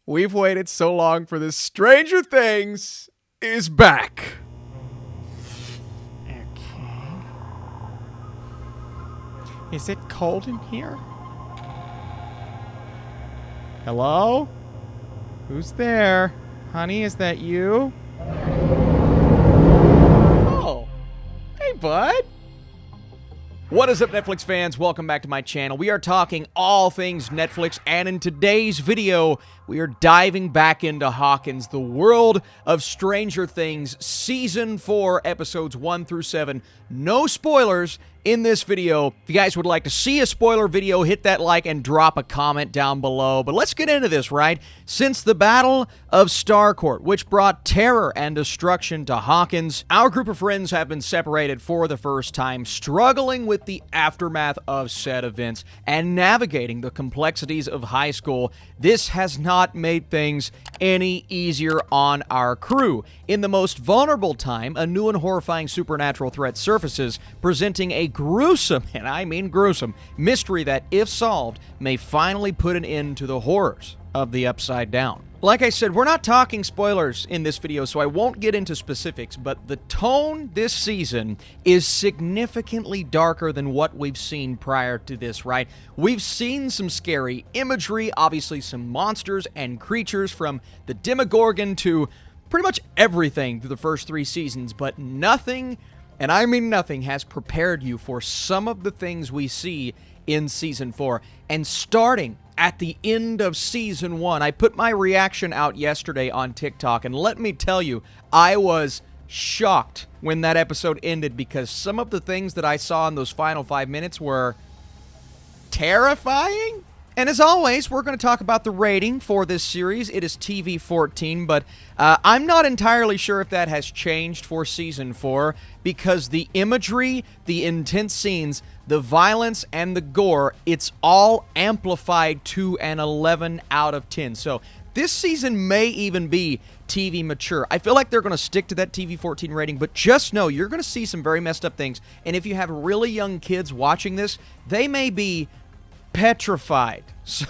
We've waited so long for this. Stranger Things is back. Okay. Is it cold in here? Hello? Who's there? Honey, is that you? Oh. Hey, bud. What is up, Netflix fans? Welcome back to my channel. We are talking all things Netflix, and in today's video, we are diving back into Hawkins, the world of Stranger Things, Season 4, Episodes 1 through 7. No spoilers in this video. If you guys would like to see a spoiler video, hit that like and drop a comment down below. But let's get into this, right? Since the Battle of Starcourt, which brought terror and destruction to Hawkins, our group of friends have been separated for the first time, struggling with the aftermath of said events and navigating the complexities of high school. This has not made things any easier on our crew. In the most vulnerable time, a new and horrifying supernatural threat surfaces, presenting a gruesome, and I mean gruesome, mystery that, if solved, may finally put an end to the horrors of the Upside Down. Like I said, we're not talking spoilers in this video, so I won't get into specifics, but the tone this season is significantly darker than what we've seen prior to this, right? We've seen some scary imagery, obviously some monsters and creatures, from the Demogorgon to pretty much everything through the first 3 seasons, but nothing, and I mean nothing, has prepared you for some of the things we see in Season 4. And starting at the end of Season 1, I put my reaction out yesterday on TikTok, and let me tell you, I was shocked when that episode ended, because some of the things that I saw in those final 5 minutes were terrifying. And as always, we're going to talk about the rating for this series. It is TV 14, but I'm not entirely sure if that has changed for Season 4, because the imagery, the intense scenes, the violence, and the gore, it's all amplified to an 11 out of 10. So this season may even be TV mature. I feel like they're going to stick to that TV 14 rating, but just know you're going to see some very messed up things. And if you have really young kids watching this, they may be petrified. So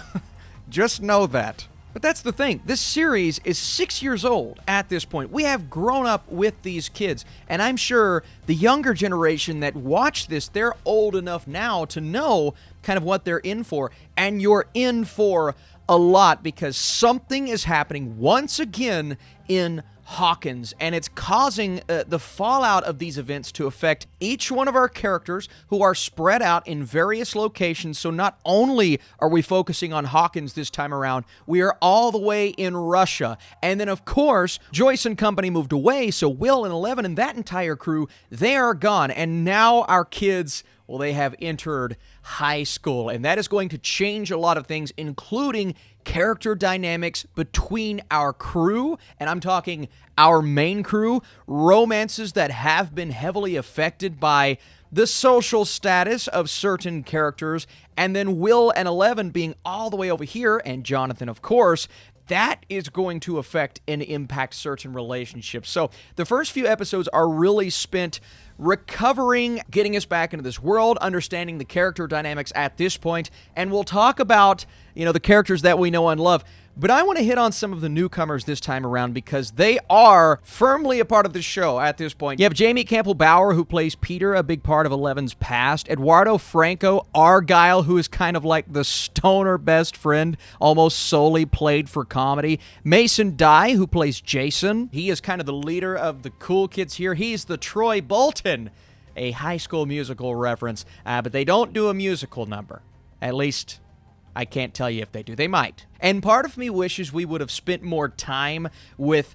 just know that. But that's the thing. This series is 6 years old at this point. We have grown up with these kids, and I'm sure the younger generation that watch this, they're old enough now to know kind of what they're in for. And you're in for a lot, because something is happening once again in Hawkins, and it's causing the fallout of these events to affect each one of our characters, who are spread out in various locations. So not only are we focusing on Hawkins this time around, we are all the way in Russia. And then, of course, Joyce and company moved away, so Will and 11 and that entire crew, they are gone. And now our kids, well, they have entered high school, and that is going to change a lot of things, including character dynamics between our crew, and I'm talking our main crew, romances that have been heavily affected by the social status of certain characters, and then Will and 11 being all the way over here, and Jonathan, of course. That is going to affect and impact certain relationships. So the first few episodes are really spent recovering, getting us back into this world, understanding the character dynamics at this point, and we'll talk about, the characters that we know and love. But I want to hit on some of the newcomers this time around, because they are firmly a part of the show at this point. You have Jamie Campbell-Bower, who plays Peter, a big part of Eleven's past. Eduardo Franco, Argyle, who is kind of like the stoner best friend, almost solely played for comedy. Mason Dye, who plays Jason. He is kind of the leader of the cool kids here. He's the Troy Bolton, a High School Musical reference, but they don't do a musical number. At least I can't tell you if they do. They might. And part of me wishes we would have spent more time with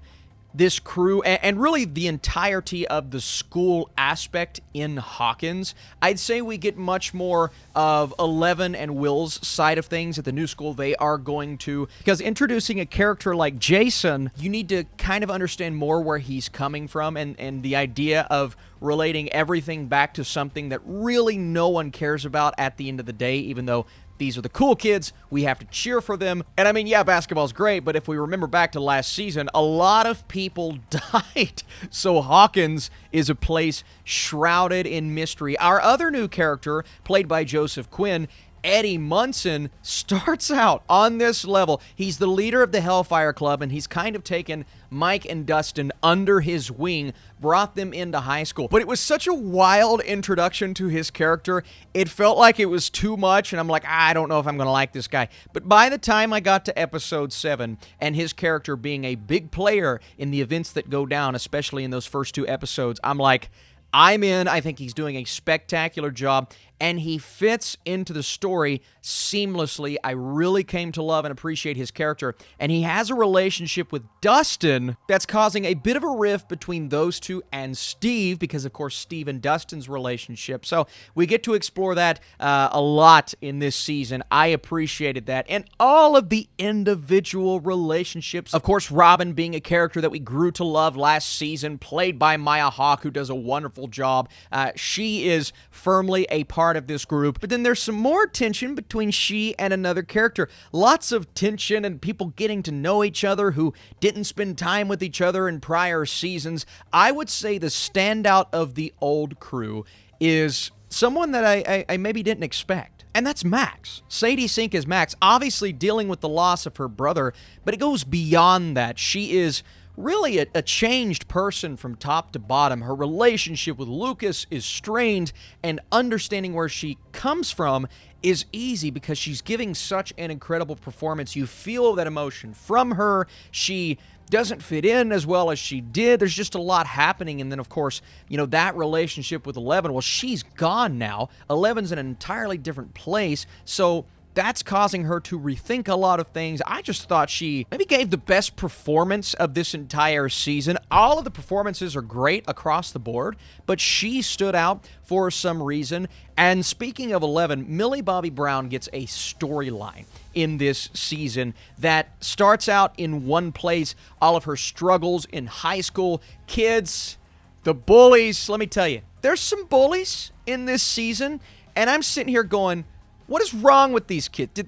this crew and really the entirety of the school aspect in Hawkins. I'd say we get much more of 11 and Will's side of things at the new school they are going to, because introducing a character like Jason, you need to kind of understand more where he's coming from, and the idea of relating everything back to something that really no one cares about at the end of the day, even though these are the cool kids. We have to cheer for them. And I mean, yeah, basketball's great, but if we remember back to last season, a lot of people died. So Hawkins is a place shrouded in mystery. Our other new character, played by Joseph Quinn, Eddie Munson starts out on this level. He's the leader of the Hellfire Club, and he's kind of taken Mike and Dustin under his wing, brought them into high school. But it was such a wild introduction to his character. It felt like it was too much, and I'm like, I don't know if I'm going to like this guy. But by the time I got to episode 7, and his character being a big player in the events that go down, especially in those first 2 episodes, I'm like, I'm in. I think he's doing a spectacular job, and he fits into the story seamlessly. I really came to love and appreciate his character, and he has a relationship with Dustin that's causing a bit of a rift between those two and Steve, because, of course, Steve and Dustin's relationship. So we get to explore that a lot in this season. I appreciated that, and all of the individual relationships. Of course, Robin being a character that we grew to love last season, played by Maya Hawke, who does a wonderful job. She is firmly a part of this group, but then there's some more tension between she and another character. Lots of tension and people getting to know each other who didn't spend time with each other in prior seasons. I would say the standout of the old crew is someone that I maybe didn't expect, and that's Max. Sadie Sink is Max, obviously dealing with the loss of her brother, but it goes beyond that. She is really a changed person from top to bottom. Her relationship with Lucas is strained, and understanding where she comes from is easy because she's giving such an incredible performance. You feel that emotion from her. She doesn't fit in as well as she did. There's just a lot happening. And then, of course, that relationship with 11, well, she's gone now. 11's in an entirely different place. So that's causing her to rethink a lot of things. I just thought she maybe gave the best performance of this entire season. All of the performances are great across the board, but she stood out for some reason. And speaking of 11, Millie Bobby Brown gets a storyline in this season that starts out in one place. All of her struggles in high school. Kids, the bullies, let me tell you, there's some bullies in this season, and I'm sitting here going, what is wrong with these kids?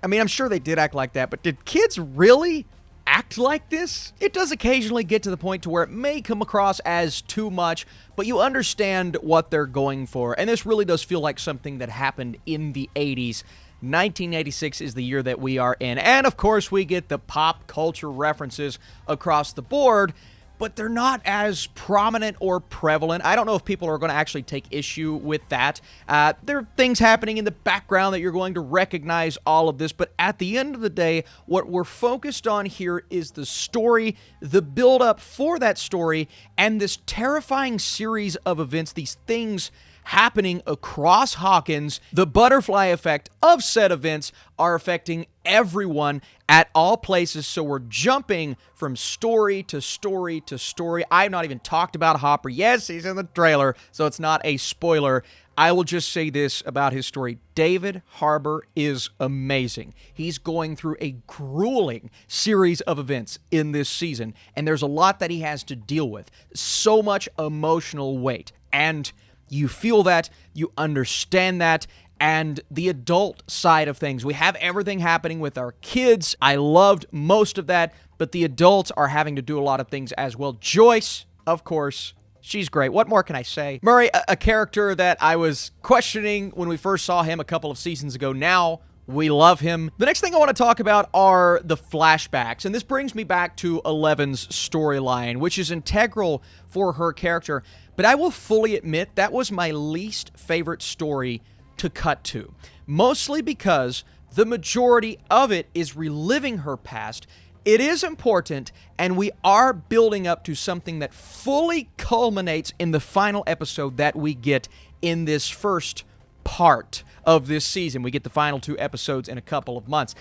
I'm sure they did act like that, but did kids really act like this? It does occasionally get to the point to where it may come across as too much, but you understand what they're going for. And this really does feel like something that happened in the 80s. 1986 is the year that we are in. And of course, we get the pop culture references across the board, but they're not as prominent or prevalent. I don't know if people are going to actually take issue with that. There are things happening in the background that you're going to recognize all of this, but at the end of the day, what we're focused on here is the story, the build-up for that story, and this terrifying series of events, these things happening across Hawkins. The butterfly effect of said events are affecting everyone at all places, so we're jumping from story to story to story. I've not even talked about Hopper. Yes, he's in the trailer, so it's not a spoiler. I will just say this about his story. David Harbour is amazing. He's going through a grueling series of events in this season, and there's a lot that he has to deal with. So much emotional weight, and you feel that, you understand that, and the adult side of things. We have everything happening with our kids. I loved most of that, but the adults are having to do a lot of things as well. Joyce, of course, she's great. What more can I say? Murray, a character that I was questioning when we first saw him a couple of seasons ago. Now we love him. The next thing I want to talk about are the flashbacks, and this brings me back to 11's storyline, which is integral for her character. But I will fully admit that was my least favorite story to cut to, mostly because the majority of it is reliving her past. It is important, and we are building up to something that fully culminates in the final episode that we get in this first part of this season. We get the final 2 episodes in a couple of months.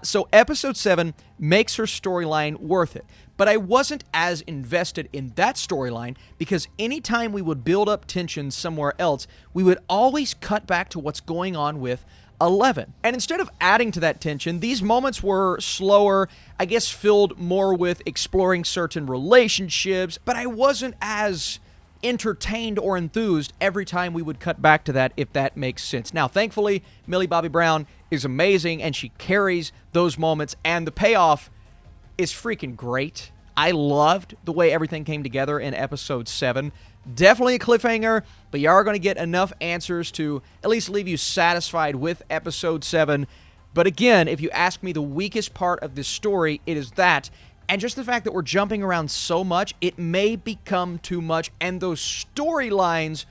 So episode 7 makes her storyline worth it. But I wasn't as invested in that storyline because anytime we would build up tension somewhere else, we would always cut back to what's going on with 11. And instead of adding to that tension, these moments were slower, I guess filled more with exploring certain relationships, but I wasn't as entertained or enthused every time we would cut back to that, if that makes sense. Now, thankfully, Millie Bobby Brown is amazing, and she carries those moments, and the payoff is freaking great. I loved the way everything came together in episode 7. Definitely a cliffhanger, but you are going to get enough answers to at least leave you satisfied with episode 7. But again, if you ask me the weakest part of this story, it is that. And just the fact that we're jumping around so much, it may become too much. And those storylines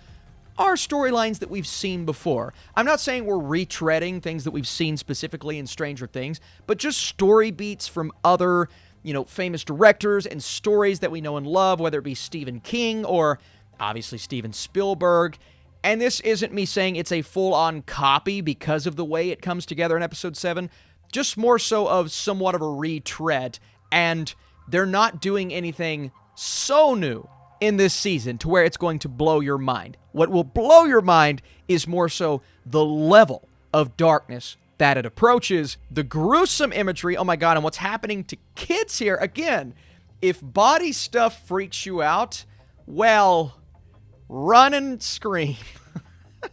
are storylines that we've seen before. I'm not saying we're retreading things that we've seen specifically in Stranger Things, but just story beats from other, famous directors and stories that we know and love, whether it be Stephen King or obviously Steven Spielberg. And this isn't me saying it's a full-on copy because of the way it comes together in episode 7, just more so of somewhat of a retread. And they're not doing anything so new in this season to where it's going to blow your mind. What will blow your mind is more so the level of darkness that it approaches, the gruesome imagery, oh my god, and what's happening to kids here. Again, if body stuff freaks you out, well, run and scream.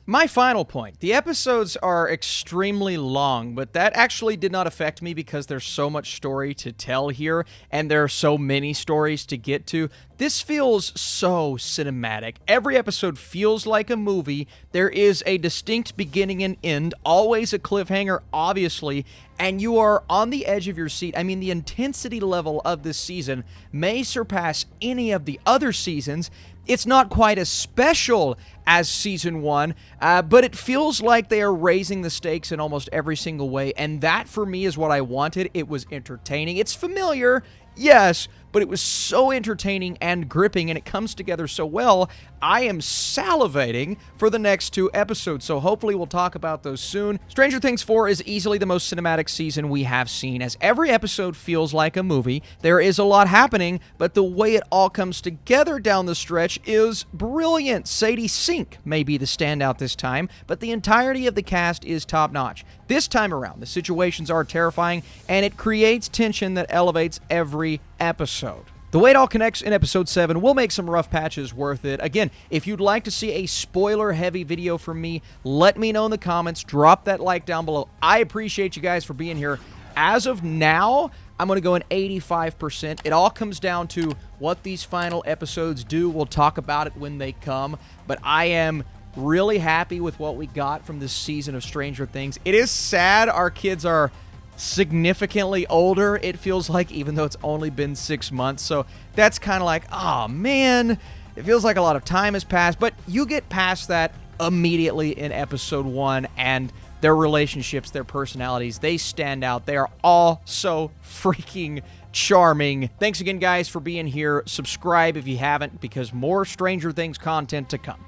My final point. The episodes are extremely long, but that actually did not affect me because there's so much story to tell here, and there are so many stories to get to. This feels so cinematic. Every episode feels like a movie. There is a distinct beginning and end, always a cliffhanger, obviously, and you are on the edge of your seat. I mean, the intensity level of this season may surpass any of the other seasons. It's not quite as special as Season 1, but it feels like they are raising the stakes in almost every single way, and that, for me, is what I wanted. It was entertaining. It's familiar, yes, but it was so entertaining and gripping, and it comes together so well. I am salivating for the next 2 episodes, so hopefully we'll talk about those soon. Stranger Things 4 is easily the most cinematic season we have seen, as every episode feels like a movie. There is a lot happening, but the way it all comes together down the stretch is brilliant. Sadie Sink may be the standout this time, but the entirety of the cast is top-notch. This time around, the situations are terrifying, and it creates tension that elevates every episode. The way it all connects in episode 7 will make some rough patches worth it. Again, if you'd like to see a spoiler-heavy video from me, let me know in the comments. Drop that like down below. I appreciate you guys for being here. As of now, I'm going to go an 85%. It all comes down to what these final episodes do. We'll talk about it when they come, but I am really happy with what we got from this season of Stranger Things. It is sad our kids are significantly older, it feels like, even though it's only been 6 months. So that's kind of like, oh man, it feels like a lot of time has passed, but you get past that immediately in episode 1, and their relationships, their personalities, they stand out. They are all so freaking charming. Thanks again, guys, for being here. Subscribe if you haven't, because more Stranger Things content to come.